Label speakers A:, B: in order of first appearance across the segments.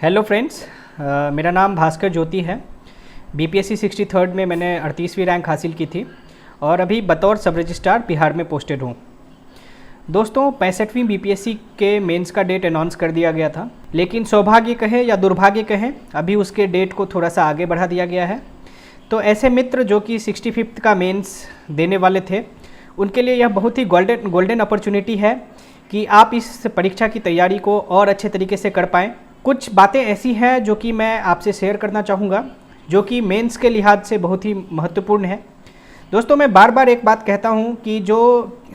A: Hello friends, मेरा नाम भास्कर ज्योति है। बीपीएससी 63rd में मैंने 38वीं रैंक हासिल की थी और अभी बतौर सब रजिस्ट्रार बिहार में पोस्टेड हूँ। दोस्तों, 65वीं बीपीएससी के मेंस का डेट अनाउंस कर दिया गया था, लेकिन सौभाग्य कहें या दुर्भाग्य कहें, अभी उसके डेट को थोड़ा सा आगे बढ़ा दिया गया है। तो ऐसे मित्र जो कि 65th का मेंस देने वाले थे, उनके लिए यह बहुत ही गोल्डन अपॉर्चुनिटी है कि आप इस परीक्षा की तैयारी को और अच्छे तरीके से कर पाएँ। कुछ बातें ऐसी हैं जो कि मैं आपसे शेयर करना चाहूँगा, जो कि मेंस के लिहाज से बहुत ही महत्वपूर्ण है। दोस्तों, मैं बार बार एक बात कहता हूँ कि जो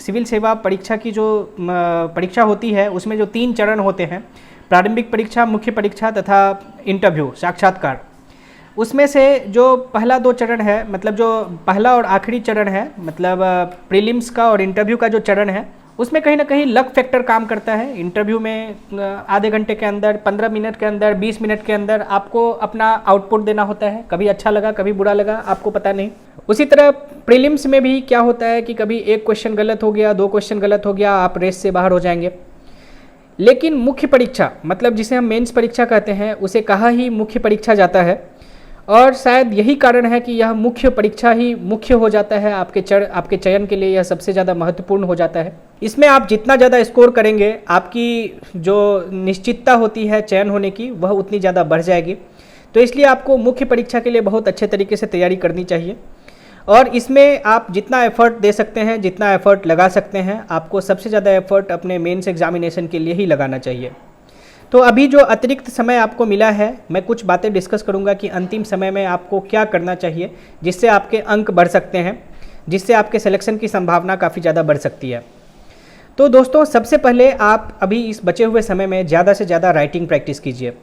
A: सिविल सेवा परीक्षा की जो परीक्षा होती है, उसमें जो 3 चरण होते हैं, प्रारंभिक परीक्षा, मुख्य परीक्षा तथा इंटरव्यू साक्षात्कार, उसमें से जो पहला 2 चरण है, मतलब जो पहला और आखिरी चरण है, मतलब प्रीलिम्स का और इंटरव्यू का जो चरण है, उसमें कहीं ना कहीं लक फैक्टर काम करता है। इंटरव्यू में आधे घंटे के अंदर, 15 मिनट के अंदर, 20 मिनट के अंदर आपको अपना आउटपुट देना होता है। कभी अच्छा लगा, कभी बुरा लगा, आपको पता नहीं। उसी तरह प्रीलिम्स में भी क्या होता है कि कभी 1 क्वेश्चन गलत हो गया, 2 क्वेश्चन गलत हो गया, आप रेस से बाहर हो जाएंगे। लेकिन मुख्य परीक्षा, मतलब जिसे हम मेंस परीक्षा कहते हैं, उसे कहा ही मुख्य परीक्षा जाता है और शायद यही कारण है कि यह मुख्य परीक्षा ही मुख्य हो जाता है। आपके चयन के लिए यह सबसे ज़्यादा महत्वपूर्ण हो जाता है। इसमें आप जितना ज़्यादा स्कोर करेंगे, आपकी जो निश्चितता होती है चयन होने की, वह उतनी ज़्यादा बढ़ जाएगी। तो इसलिए आपको मुख्य परीक्षा के लिए बहुत अच्छे तरीके से तैयारी करनी चाहिए और इसमें आप जितना एफर्ट दे सकते हैं, जितना एफर्ट लगा सकते हैं, आपको सबसे ज़्यादा एफर्ट अपने मेंस एग्जामिनेशन के लिए ही लगाना चाहिए। तो अभी जो अतिरिक्त समय आपको मिला है, मैं कुछ बातें डिस्कस करूंगा कि अंतिम समय में आपको क्या करना चाहिए, जिससे आपके अंक बढ़ सकते हैं, जिससे आपके सिलेक्शन की संभावना काफ़ी ज़्यादा बढ़ सकती है। तो दोस्तों, सबसे पहले आप अभी इस बचे हुए समय में ज़्यादा से ज़्यादा राइटिंग प्रैक्टिस कीजिए,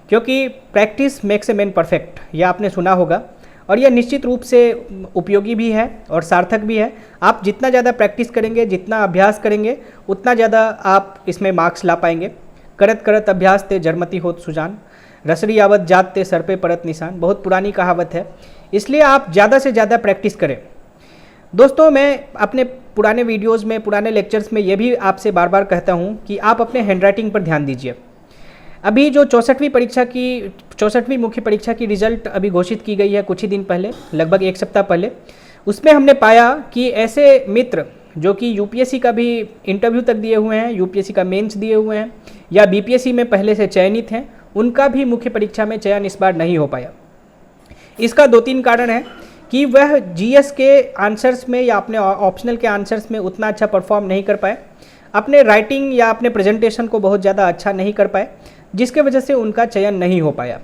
A: क्योंकि practice makes a man perfect, यह आपने सुना होगा और यह निश्चित रूप से उपयोगी भी है और सार्थक भी है। आप जितना ज़्यादा प्रैक्टिस करेंगे, जितना अभ्यास करेंगे, उतना ज़्यादा आप इसमें मार्क्स ला पाएंगे। करत करत अभ्यास ते जरमती होत सुजान, रसरी आवत जात ते सर पे परत निशान, बहुत पुरानी कहावत है। इसलिए आप ज़्यादा से ज़्यादा प्रैक्टिस करें। दोस्तों, मैं अपने पुराने वीडियोस में, पुराने लेक्चर्स में ये भी आपसे बार बार कहता हूँ कि आप अपने हैंडराइटिंग पर ध्यान दीजिए। अभी जो 64वीं मुख्य परीक्षा की रिजल्ट अभी घोषित की गई है कुछ ही दिन पहले, लगभग 1 सप्ताह पहले, उसमें हमने पाया कि ऐसे मित्र जो कि यूपीएससी का भी इंटरव्यू तक दिए हुए हैं, यूपीएससी का मेंस दिए हुए हैं या बीपीएससी में पहले से चयनित हैं, उनका भी मुख्य परीक्षा में चयन इस बार नहीं हो पाया। इसका 2-3 कारण है कि वह जीएस के आंसर्स में या अपने ऑप्शनल के आंसर्स में उतना अच्छा परफॉर्म नहीं कर पाए, अपने राइटिंग या अपने प्रेजेंटेशन को बहुत ज़्यादा अच्छा नहीं कर पाए, जिसके वजह से उनका चयन नहीं हो पाया।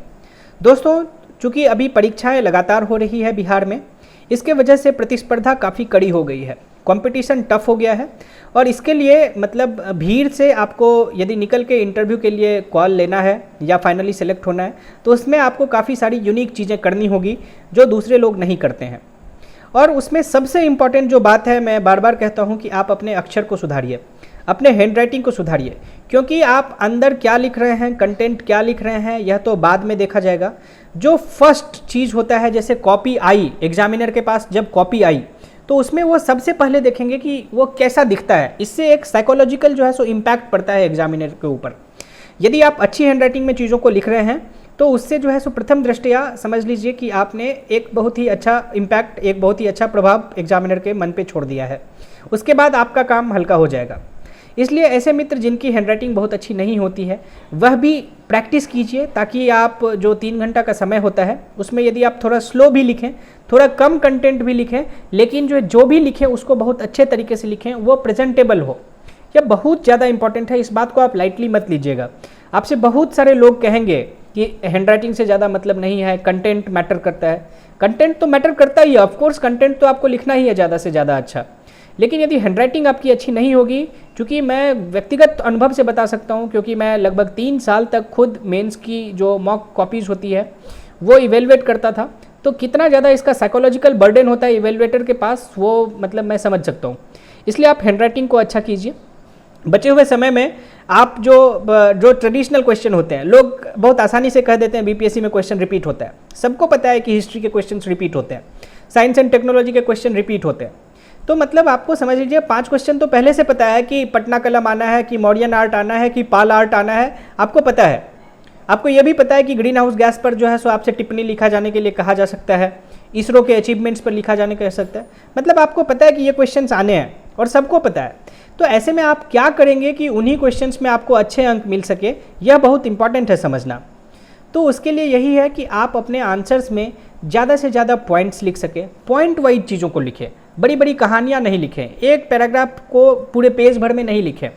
A: दोस्तों, चूँकि अभी परीक्षाएँ लगातार हो रही है बिहार में, इसके वजह से प्रतिस्पर्धा काफ़ी कड़ी हो गई है, कंपटीशन टफ हो गया है और इसके लिए मतलब भीड़ से आपको यदि निकल के इंटरव्यू के लिए कॉल लेना है या फाइनली सेलेक्ट होना है, तो उसमें आपको काफ़ी सारी यूनिक चीज़ें करनी होगी जो दूसरे लोग नहीं करते हैं। और उसमें सबसे इम्पॉर्टेंट जो बात है, मैं बार बार कहता हूँ कि आप अपने अक्षर को सुधारिए, अपने हैंडराइटिंग को सुधारिए, क्योंकि आप अंदर क्या लिख रहे हैं, कंटेंट क्या लिख रहे हैं, यह तो बाद में देखा जाएगा। जो फर्स्ट चीज़ होता है, जैसे कॉपी आई, एग्जामिनर के पास जब कॉपी आई तो उसमें वो सबसे पहले देखेंगे कि वो कैसा दिखता है। इससे एक साइकोलॉजिकल जो है सो इम्पैक्ट पड़ता है एग्जामिनर के ऊपर। यदि आप अच्छी हैंडराइटिंग में चीज़ों को लिख रहे हैं तो उससे जो है सो प्रथम दृष्टया समझ लीजिए कि आपने एक बहुत ही अच्छा इम्पैक्ट, एक बहुत ही अच्छा प्रभाव एग्जामिनर के मन पे छोड़ दिया है। उसके बाद आपका काम हल्का हो जाएगा। इसलिए ऐसे मित्र जिनकी हैंडराइटिंग बहुत अच्छी नहीं होती है, वह भी प्रैक्टिस कीजिए, ताकि आप जो 3 घंटा का समय होता है उसमें यदि आप थोड़ा स्लो भी लिखें, थोड़ा कम कंटेंट भी लिखें, लेकिन जो भी लिखें उसको बहुत अच्छे तरीके से लिखें, वो प्रेजेंटेबल हो। यह बहुत ज़्यादा इंपॉर्टेंट है, इस बात को आप लाइटली मत लीजिएगा। आपसे बहुत सारे लोग कहेंगे कि हैंडराइटिंग से ज़्यादा मतलब नहीं है, कंटेंट मैटर करता है। कंटेंट तो मैटर करता ही है, ऑफकोर्स कंटेंट तो आपको लिखना ही है ज़्यादा से ज़्यादा अच्छा, लेकिन यदि हैंडराइटिंग आपकी अच्छी नहीं होगी, क्योंकि मैं व्यक्तिगत अनुभव से बता सकता हूं, क्योंकि मैं लगभग 3 साल तक खुद मेंस की जो मॉक कॉपीज़ होती है वो इवेलुएट करता था, तो कितना ज़्यादा इसका साइकोलॉजिकल बर्डन होता है इवेलुएटर के पास, वो मतलब मैं समझ सकता हूँ। इसलिए आप हैंडराइटिंग को अच्छा कीजिए। बचे हुए समय में आप जो ट्रेडिशनल क्वेश्चन होते हैं, लोग बहुत आसानी से कह देते हैं बीपीएससी में क्वेश्चन रिपीट होता है। सबको पता है कि हिस्ट्री के क्वेश्चन रिपीट होते हैं, साइंस एंड टेक्नोलॉजी के क्वेश्चन रिपीट होते हैं। तो मतलब आपको समझ लीजिए 5 क्वेश्चन तो पहले से पता है कि पटना कलम आना है, कि मौर्यन आर्ट आना है, कि पाल आर्ट आना है, आपको पता है। आपको ये भी पता है कि ग्रीन हाउस गैस पर जो है सो आपसे टिप्पणी लिखा जाने के लिए कहा जा सकता है, इसरो के अचीवमेंट्स पर लिखा जाने कह सकता है। मतलब आपको पता है कि ये क्वेश्चंस आने हैं और सबको पता है। तो ऐसे में आप क्या करेंगे कि उन्हीं क्वेश्चंस में आपको अच्छे अंक मिल सके, यह बहुत इंपॉर्टेंट है समझना। तो उसके लिए यही है कि आप अपने आंसर्स में ज़्यादा से ज़्यादा पॉइंट्स लिख सकें, पॉइंट वाइज चीज़ों को लिखें, बड़ी बड़ी कहानियाँ नहीं लिखें, एक पैराग्राफ को पूरे पेज भर में नहीं लिखें।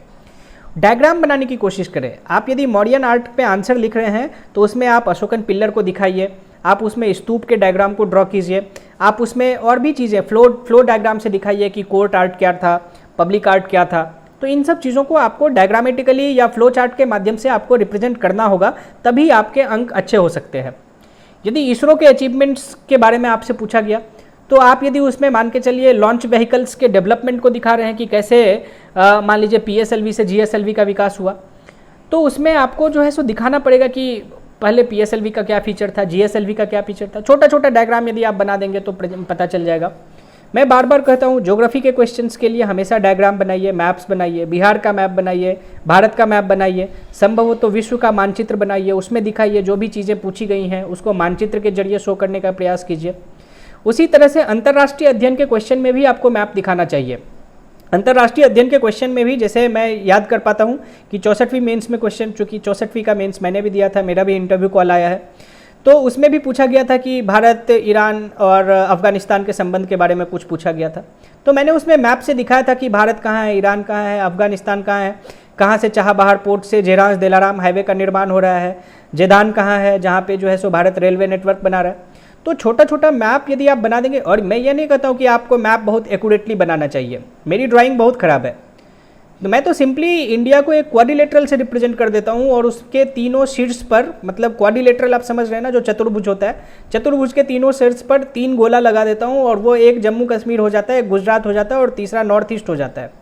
A: डायग्राम बनाने की कोशिश करें। आप यदि मौर्यन आर्ट पे आंसर लिख रहे हैं तो उसमें आप अशोकन पिल्लर को दिखाइए, आप उसमें स्तूप के डायग्राम को ड्रॉ कीजिए, आप उसमें और भी चीज़ें फ्लो डायग्राम से दिखाइए कि कोर्ट आर्ट क्या था, पब्लिक आर्ट क्या था। तो इन सब चीज़ों को आपको डायग्रामेटिकली या फ्लो चार्ट के माध्यम से आपको रिप्रेजेंट करना होगा, तभी आपके अंक अच्छे हो सकते हैं। यदि इसरो के अचीवमेंट्स के बारे में आपसे पूछा गया तो आप यदि उसमें मान के चलिए लॉन्च व्हीकल्स के डेवलपमेंट को दिखा रहे हैं कि कैसे मान लीजिए PSLV से GSLV का विकास हुआ, तो उसमें आपको जो है सो दिखाना पड़ेगा कि पहले PSLV का क्या फीचर था, GSLV का क्या फीचर था। छोटा छोटा डायग्राम यदि आप बना देंगे तो पता चल जाएगा। मैं बार बार कहता हूँ, ज्योग्राफी के क्वेश्चंस के लिए हमेशा डायग्राम बनाइए, मैप्स बनाइए, बिहार का मैप बनाइए, भारत का मैप बनाइए, संभव हो तो विश्व का मानचित्र बनाइए, उसमें दिखाइए जो भी चीज़ें पूछी गई हैं उसको मानचित्र के जरिए शो करने का प्रयास कीजिए। उसी तरह से अंतर्राष्ट्रीय अध्ययन के क्वेश्चन में भी आपको मैप दिखाना चाहिए। अंतर्राष्ट्रीय अध्ययन के क्वेश्चन में भी जैसे मैं याद कर पाता हूँ कि 64वीं मेंस में क्वेश्चन, चूँकि 64वीं का मेंस मैंने भी दिया था, मेरा भी इंटरव्यू कॉल आया है, तो उसमें भी पूछा गया था कि भारत, ईरान और अफगानिस्तान के संबंध के बारे में कुछ पूछा गया था। तो मैंने उसमें मैप से दिखाया था कि भारत कहाँ है, ईरान कहाँ है, अफगानिस्तान कहाँ है, कहाँ से चाबहार पोर्ट से जेराज दिलाराम हाईवे का निर्माण हो रहा है, जेदान कहाँ है जहाँ पे जो है सो भारत रेलवे नेटवर्क बना रहा है। तो छोटा छोटा मैप यदि आप बना देंगे, और मैं ये नहीं कहता हूँ कि आपको मैप बहुत एक्यूरेटली बनाना चाहिए, मेरी ड्राइंग बहुत ख़राब है, तो मैं तो सिंपली इंडिया को एक क्वाड्रिलेटरल से रिप्रेजेंट कर देता हूँ और उसके तीनों शीर्ष पर, मतलब क्वाड्रिलेटरल आप समझ रहे हैं ना, जो चतुर्भुज होता है, चतुर्भुज के तीनों शीर्ष पर 3 गोला लगा देता हूँ और वो एक जम्मू कश्मीर हो जाता है, एक गुजरात हो जाता है और तीसरा नॉर्थ ईस्ट हो जाता है।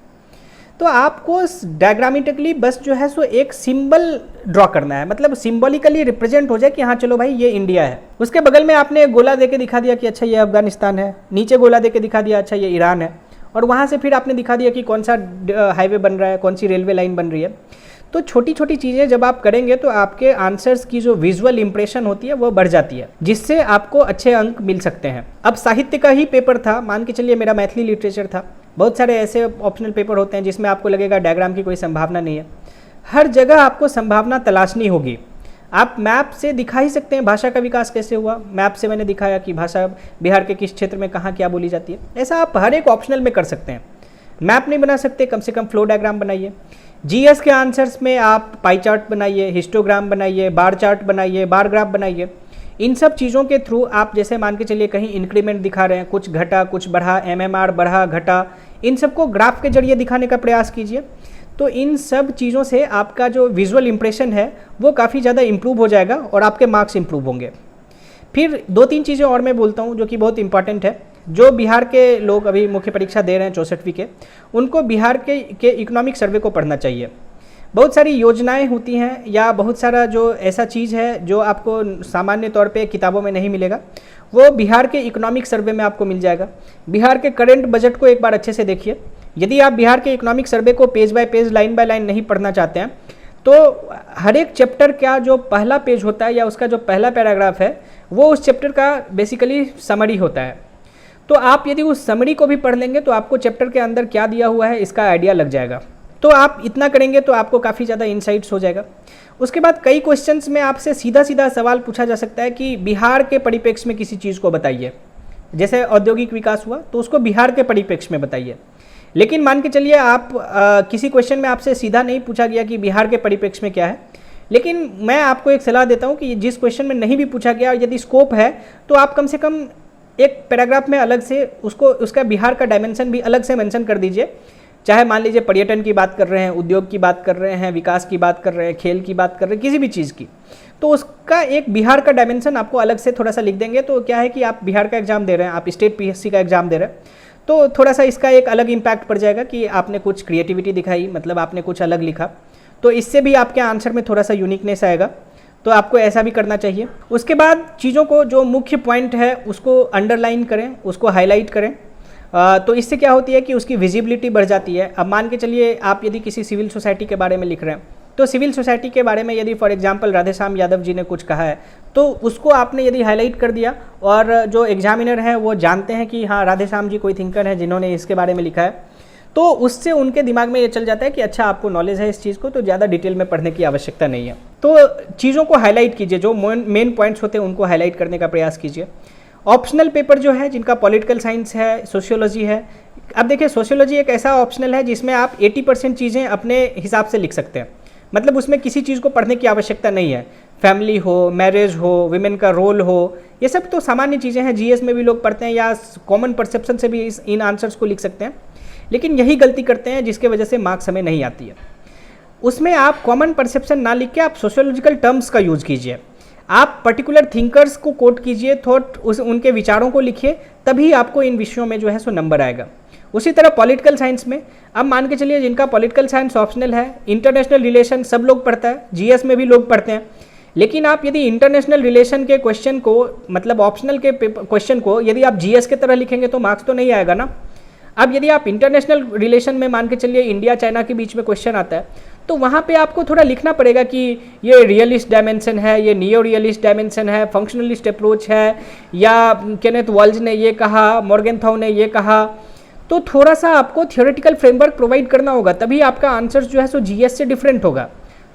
A: तो आपको डायग्रामेटिकली बस जो है सो एक सिंबल ड्रॉ करना है, मतलब सिंबॉलिकली रिप्रेजेंट हो जाए कि हाँ चलो भाई ये इंडिया है। उसके बगल में आपने एक गोला देके दिखा दिया कि अच्छा ये अफगानिस्तान है, नीचे गोला देके दिखा दिया अच्छा ये ईरान है, और वहाँ से फिर आपने दिखा दिया कि कौन सा हाईवे बन रहा है, कौन सी रेलवे लाइन बन रही है। तो छोटी छोटी चीज़ें जब आप करेंगे तो आपके आंसर्स की जो विजुअल इंप्रेशन होती है वो बढ़ जाती है, जिससे आपको अच्छे अंक मिल सकते हैं। अब साहित्य का ही पेपर था, मान के चलिए मेरा मैथिली लिटरेचर था, बहुत सारे ऐसे ऑप्शनल पेपर होते हैं जिसमें आपको लगेगा डायग्राम की कोई संभावना नहीं है। हर जगह आपको संभावना तलाशनी होगी। आप मैप से दिखा ही सकते हैं भाषा का विकास कैसे हुआ, मैप से मैंने दिखाया कि भाषा बिहार के किस क्षेत्र में कहाँ क्या बोली जाती है। ऐसा आप हर एक ऑप्शनल में कर सकते हैं। मैप नहीं बना सकते, कम से कम फ्लो डायग्राम बनाइए। GS के आंसर्स में आप पाई चार्ट बनाइए, हिस्टोग्राम बनाइए, बार चार्ट बनाइए, बार ग्राफ बनाइए। इन सब चीज़ों के थ्रू आप जैसे मान के चलिए कहीं इंक्रीमेंट दिखा रहे हैं, कुछ घटा कुछ बढ़ा, MMR बढ़ा घटा, इन सबको ग्राफ के जरिए दिखाने का प्रयास कीजिए। तो इन सब चीज़ों से आपका जो विजुअल इंप्रेशन है वो काफ़ी ज़्यादा इम्प्रूव हो जाएगा और आपके मार्क्स इम्प्रूव होंगे। फिर 2-3 चीज़ें और मैं बोलता हूँ जो कि बहुत इंपॉर्टेंट है। जो बिहार के लोग अभी मुख्य परीक्षा दे रहे हैं 64वीं के, उनको बिहार के इकोनॉमिक सर्वे को पढ़ना चाहिए। बहुत सारी योजनाएं होती हैं या बहुत सारा जो ऐसा चीज़ है जो आपको सामान्य तौर पे किताबों में नहीं मिलेगा, वो बिहार के इकोनॉमिक सर्वे में आपको मिल जाएगा। बिहार के करंट बजट को एक बार अच्छे से देखिए। यदि आप बिहार के इकोनॉमिक सर्वे को page bye page, line by line नहीं पढ़ना चाहते हैं, तो हर एक चैप्टर का जो पहला पेज होता है या उसका जो पहला पैराग्राफ है वो उस चैप्टर का बेसिकली समरी होता है। तो आप यदि उस समरी को भी पढ़ लेंगे तो आपको चैप्टर के अंदर क्या दिया हुआ है इसका आइडिया लग जाएगा। तो आप इतना करेंगे तो आपको काफ़ी ज़्यादा इनसाइट्स हो जाएगा। उसके बाद कई क्वेश्चंस में आपसे सीधा सीधा सवाल पूछा जा सकता है कि बिहार के परिप्रेक्ष्य में किसी चीज़ को बताइए। जैसे औद्योगिक विकास हुआ तो उसको बिहार के परिप्रेक्ष्य में बताइए। लेकिन मान के चलिए आप किसी क्वेश्चन में आपसे सीधा नहीं पूछा गया कि बिहार के परिप्रेक्ष्य में क्या है, लेकिन मैं आपको एक सलाह देता हूँ कि जिस क्वेश्चन में नहीं भी पूछा गया, यदि स्कोप है तो आप कम से कम एक पैराग्राफ में अलग से उसका बिहार का डायमेंशन भी अलग से मेंशन कर दीजिए। चाहे मान लीजिए पर्यटन की बात कर रहे हैं, उद्योग की बात कर रहे हैं, विकास की बात कर रहे हैं, खेल की बात कर रहे हैं, किसी भी चीज़ की, तो उसका एक बिहार का डायमेंशन आपको अलग से थोड़ा सा लिख देंगे। तो क्या है कि आप बिहार का एग्जाम दे रहे हैं, आप स्टेट PSC का एग्जाम दे रहे हैं, तो थोड़ा सा इसका एक अलग इम्पैक्ट पड़ जाएगा कि आपने कुछ क्रिएटिविटी दिखाई, मतलब आपने कुछ अलग लिखा, तो इससे भी आपके आंसर में थोड़ा सा यूनिकनेस आएगा। तो आपको ऐसा भी करना चाहिए। उसके बाद चीज़ों को, जो मुख्य पॉइंट है उसको अंडरलाइन करें, उसको हाईलाइट करें। तो इससे क्या होती है कि उसकी विजिबिलिटी बढ़ जाती है। अब मान के चलिए आप यदि किसी सिविल सोसाइटी के बारे में लिख रहे हैं तो सिविल सोसाइटी के बारे में यदि फॉर एग्जांपल राधेश्याम यादव जी ने कुछ कहा है तो उसको आपने यदि हाईलाइट कर दिया और जो एग्जामिनर हैं वो जानते हैं कि हाँ राधेश्याम जी कोई थिंकर है जिन्होंने इसके बारे में लिखा है, तो उससे उनके दिमाग में ये चल जाता है कि अच्छा आपको नॉलेज है इस चीज़ को, तो ज़्यादा डिटेल में पढ़ने की आवश्यकता नहीं है। तो चीज़ों को हाईलाइट कीजिए, जो मेन पॉइंट्स होते हैं उनको हाईलाइट करने का प्रयास कीजिए। ऑप्शनल पेपर जो है जिनका पॉलिटिकल साइंस है, सोशियोलॉजी है, अब देखिए सोशियोलॉजी एक ऐसा ऑप्शनल है जिसमें आप 80% चीज़ें अपने हिसाब से लिख सकते हैं, मतलब उसमें किसी चीज़ को पढ़ने की आवश्यकता नहीं है। फैमिली हो, मैरिज हो, विमेन का रोल हो, ये सब तो सामान्य चीज़ें हैं, जीएस में भी लोग पढ़ते हैं या कॉमन परसेप्शन से भी इन आंसर्स को लिख सकते हैं। लेकिन यही गलती करते हैं जिसके वजह से मार्क्स हमें नहीं आती है। उसमें आप कॉमन परसेप्शन ना लिख के आप सोशियोलॉजिकल टर्म्स का यूज़ कीजिए, आप पर्टिकुलर थिंकर्स को कोट कीजिए, थॉट उनके विचारों को लिखिए, तभी आपको इन विषयों में जो है सो नंबर आएगा। उसी तरह पॉलिटिकल साइंस में अब मान के चलिए जिनका पॉलिटिकल साइंस ऑप्शनल है, इंटरनेशनल रिलेशन सब लोग पढ़ता है, जीएस में भी लोग पढ़ते हैं, लेकिन आप यदि इंटरनेशनल रिलेशन के क्वेश्चन को मतलब ऑप्शनल के क्वेश्चन को यदि आप जीएस के तरह लिखेंगे तो मार्क्स तो नहीं आएगा ना। अब यदि आप इंटरनेशनल रिलेशन में मान के चलिए इंडिया चाइना के बीच में क्वेश्चन आता है तो वहाँ पे आपको थोड़ा लिखना पड़ेगा कि ये रियलिस्ट डायमेंशन है, ये नियो रियलिस्ट डायमेंशन है, फंक्शनलिस्ट अप्रोच है, या केनेथ वॉल्ज ने ये कहा, मॉर्गेनथाउ ने ये कहा, तो थोड़ा सा आपको थियोरेटिकल फ्रेमवर्क प्रोवाइड करना होगा, तभी आपका आंसर जो है सो जीएस से डिफरेंट होगा।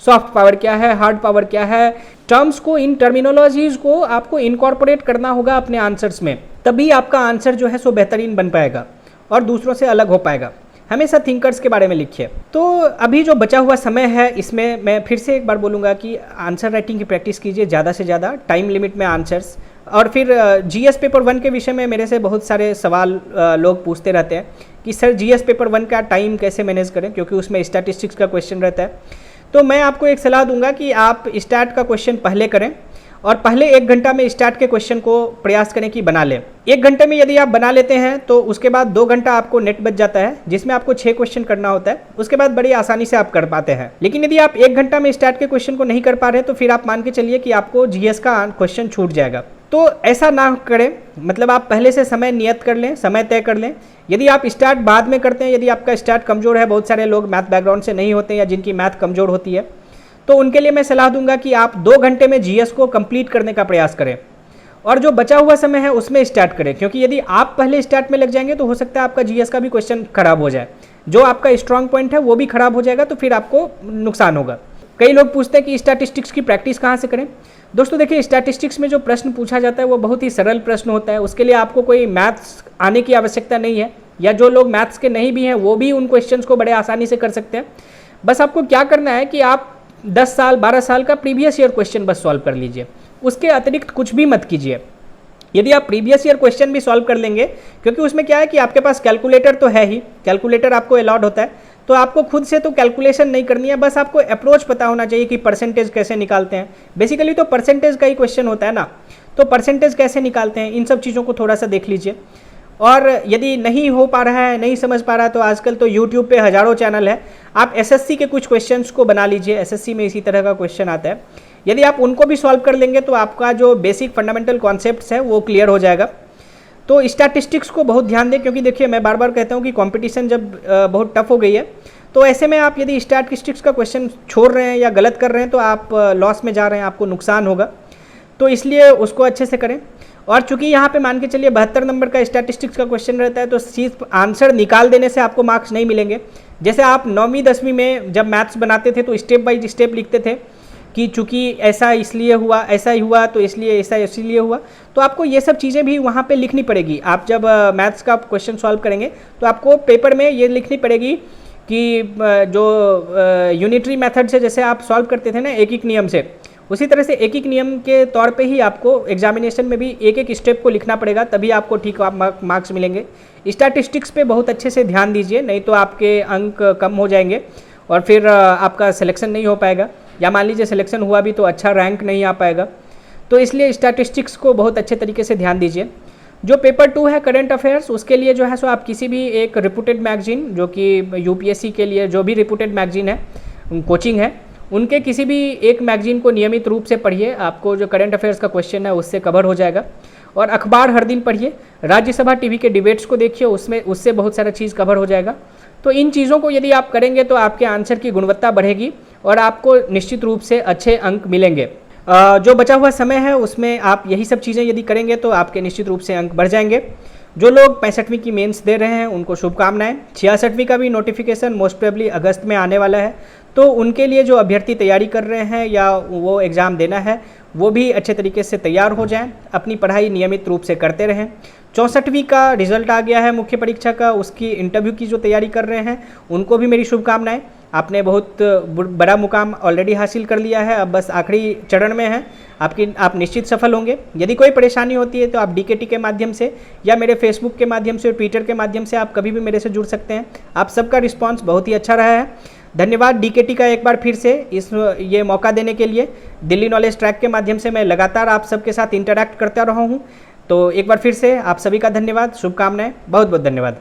A: सॉफ्ट पावर क्या है, हार्ड पावर क्या है, टर्म्स को, इन टर्मिनोलॉजीज को आपको इनकॉर्पोरेट करना होगा अपने आंसर्स में, तभी आपका आंसर जो है सो बेहतरीन बन पाएगा और दूसरों से अलग हो पाएगा। हमेशा थिंकर्स के बारे में लिखिए। तो अभी जो बचा हुआ समय है इसमें मैं फिर से एक बार बोलूँगा कि आंसर राइटिंग की प्रैक्टिस कीजिए ज़्यादा से ज़्यादा, टाइम लिमिट में आंसर्स। और फिर जीएस पेपर 1 के विषय में मेरे से बहुत सारे सवाल लोग पूछते रहते हैं कि सर जीएस पेपर 1 का टाइम कैसे मैनेज करें, क्योंकि उसमें स्टैटिस्टिक्स का क्वेश्चन रहता है। तो मैं आपको एक सलाह दूंगा कि आप स्टैट का क्वेश्चन पहले करें और पहले 1 घंटा में स्टैट के क्वेश्चन को प्रयास करें कि बना लें। 1 घंटे में यदि आप बना लेते हैं तो उसके बाद 2 घंटा आपको नेट बच जाता है जिसमें आपको 6 क्वेश्चन करना होता है, उसके बाद बड़ी आसानी से आप कर पाते हैं। लेकिन यदि आप 1 घंटा में स्टैट के क्वेश्चन को नहीं कर पा रहे तो फिर आप मान के चलिए कि आपको जीएस का क्वेश्चन छूट जाएगा। तो ऐसा ना करें, मतलब आप पहले से समय नियत कर लें, समय तय कर लें। यदि आप स्टार्ट बाद में करते हैं, यदि आपका स्टार्ट कमज़ोर है, बहुत सारे लोग मैथ बैकग्राउंड से नहीं होते या जिनकी मैथ कमज़ोर होती है, तो उनके लिए मैं सलाह दूंगा कि आप 2 घंटे में जीएस को कंप्लीट करने का प्रयास करें और जो बचा हुआ समय है उसमें स्टार्ट करें, क्योंकि यदि आप पहले स्टार्ट में लग जाएंगे तो हो सकता है आपका जीएस का भी क्वेश्चन खराब हो जाए, जो आपका स्ट्रांग पॉइंट है वो भी खराब हो जाएगा, तो फिर आपको नुकसान होगा। कई लोग पूछते हैं कि स्टैटिस्टिक्स की प्रैक्टिस कहाँ से करें। दोस्तों देखिए, स्टैटिस्टिक्स में जो प्रश्न पूछा जाता है वो बहुत ही सरल प्रश्न होता है, उसके लिए आपको कोई मैथ्स आने की आवश्यकता नहीं है, या जो लोग मैथ्स के नहीं भी हैं वो भी उन क्वेश्चंस को बड़े आसानी से कर सकते हैं। बस आपको क्या करना है कि आप 10 साल 12 साल का प्रीवियस ईयर क्वेश्चन बस सॉल्व कर लीजिए, उसके अतिरिक्त कुछ भी मत कीजिए। यदि आप प्रीवियस ईयर क्वेश्चन भी सॉल्व कर लेंगे, क्योंकि उसमें क्या है कि आपके पास कैलकुलेटर तो है ही, कैलकुलेटर आपको अलाउड होता है, तो आपको खुद से तो कैलकुलेशन नहीं करनी है, बस आपको अप्रोच पता होना चाहिए कि परसेंटेज कैसे निकालते हैं। बेसिकली तो परसेंटेज का ही क्वेश्चन होता है ना, तो परसेंटेज कैसे निकालते हैं, इन सब चीज़ों को थोड़ा सा देख लीजिए। और यदि नहीं हो पा रहा है, नहीं समझ पा रहा है, तो आजकल तो यूट्यूब पे हज़ारों चैनल है, आप एसएससी के कुछ क्वेश्चंस को बना लीजिए, एसएससी में इसी तरह का क्वेश्चन आता है। यदि आप उनको भी सॉल्व कर लेंगे तो आपका जो बेसिक फंडामेंटल कॉन्सेप्ट्स है वो क्लियर हो जाएगा। तो स्टैटिस्टिक्स को बहुत ध्यान दें, क्योंकि देखिए मैं बार बार कहता हूँ कि कंपटीशन जब बहुत टफ हो गई है, तो ऐसे में आप यदि स्टैटिस्टिक्स का क्वेश्चन छोड़ रहे हैं या गलत कर रहे हैं तो आप लॉस में जा रहे हैं, आपको नुकसान होगा। तो इसलिए उसको अच्छे से करें। और चूंकि यहाँ पे मान के चलिए 72 नंबर का स्टैटिस्टिक्स का क्वेश्चन रहता है, तो सिर्फ आंसर निकाल देने से आपको मार्क्स नहीं मिलेंगे। जैसे आप 9वीं 10वीं में जब मैथ्स बनाते थे तो स्टेप बाय स्टेप लिखते थे कि चूंकि ऐसा इसलिए हुआ, ऐसा ही हुआ, तो इसलिए ऐसा इसलिए हुआ, तो आपको ये सब चीज़ें भी वहाँ पे लिखनी पड़ेगी। आप जब मैथ्स का क्वेश्चन सॉल्व करेंगे तो आपको पेपर में ये लिखनी पड़ेगी कि जो यूनिटरी मेथड से जैसे आप सॉल्व करते थे ना एक एक नियम से, उसी तरह से एक एक नियम के तौर पे ही आपको एग्जामिनेशन में भी एक एक स्टेप को लिखना पड़ेगा, तभी आपको ठीक मार्क्स मिलेंगे। स्टैटिस्टिक्स पे बहुत अच्छे से ध्यान दीजिए, नहीं तो आपके अंक कम हो जाएंगे और फिर आपका सिलेक्शन नहीं हो पाएगा, या मान लीजिए सिलेक्शन हुआ भी तो अच्छा रैंक नहीं आ पाएगा। तो इसलिए स्टैटिस्टिक्स को बहुत अच्छे तरीके से ध्यान दीजिए। जो पेपर 2 है करंट अफेयर्स, उसके लिए जो है सो आप किसी भी एक रिपूटेड मैगजीन, जो कि यूपीएससी के लिए जो भी रिपूटेड मैगजीन है, कोचिंग है, उनके किसी भी एक मैगजीन को नियमित रूप से पढ़िए, आपको जो करंट अफेयर्स का क्वेश्चन है उससे कवर हो जाएगा। और अखबार हर दिन पढ़िए, राज्यसभा टीवी के डिबेट्स को देखिए, उससे बहुत सारा चीज़ कवर हो जाएगा। तो इन चीज़ों को यदि आप करेंगे तो आपके आंसर की गुणवत्ता बढ़ेगी और आपको निश्चित रूप से अच्छे अंक मिलेंगे। जो बचा हुआ समय है उसमें आप यही सब चीज़ें यदि करेंगे तो आपके निश्चित रूप से अंक बढ़ जाएंगे। जो लोग 65वीं की मेंस दे रहे हैं उनको शुभकामनाएं। 66वीं का भी नोटिफिकेशन मोस्ट प्रोबेबली अगस्त में आने वाला है, तो उनके लिए जो अभ्यर्थी तैयारी कर रहे हैं या वो एग्ज़ाम देना है वो भी अच्छे तरीके से तैयार हो जाएं, अपनी पढ़ाई नियमित रूप से करते रहें। 64वीं का रिजल्ट आ गया है मुख्य परीक्षा का, उसकी इंटरव्यू की जो तैयारी कर रहे हैं उनको भी मेरी शुभकामनाएं। आपने बहुत बड़ा मुकाम ऑलरेडी हासिल कर लिया है, अब बस आखिरी चरण में है, आप निश्चित सफल होंगे। यदि कोई परेशानी होती है तो आप DKT के माध्यम से या मेरे फेसबुक के माध्यम से और ट्विटर के माध्यम से आप कभी भी मेरे से जुड़ सकते हैं। आप सबका रिस्पांस बहुत ही अच्छा रहा है, धन्यवाद DKT का एक बार फिर से ये मौका देने के लिए। दिल्ली नॉलेज ट्रैक के माध्यम से मैं लगातार आप सबके साथ इंटरैक्ट करता रहा हूँ, तो एक बार फिर से आप सभी का धन्यवाद, शुभकामनाएं, बहुत बहुत धन्यवाद।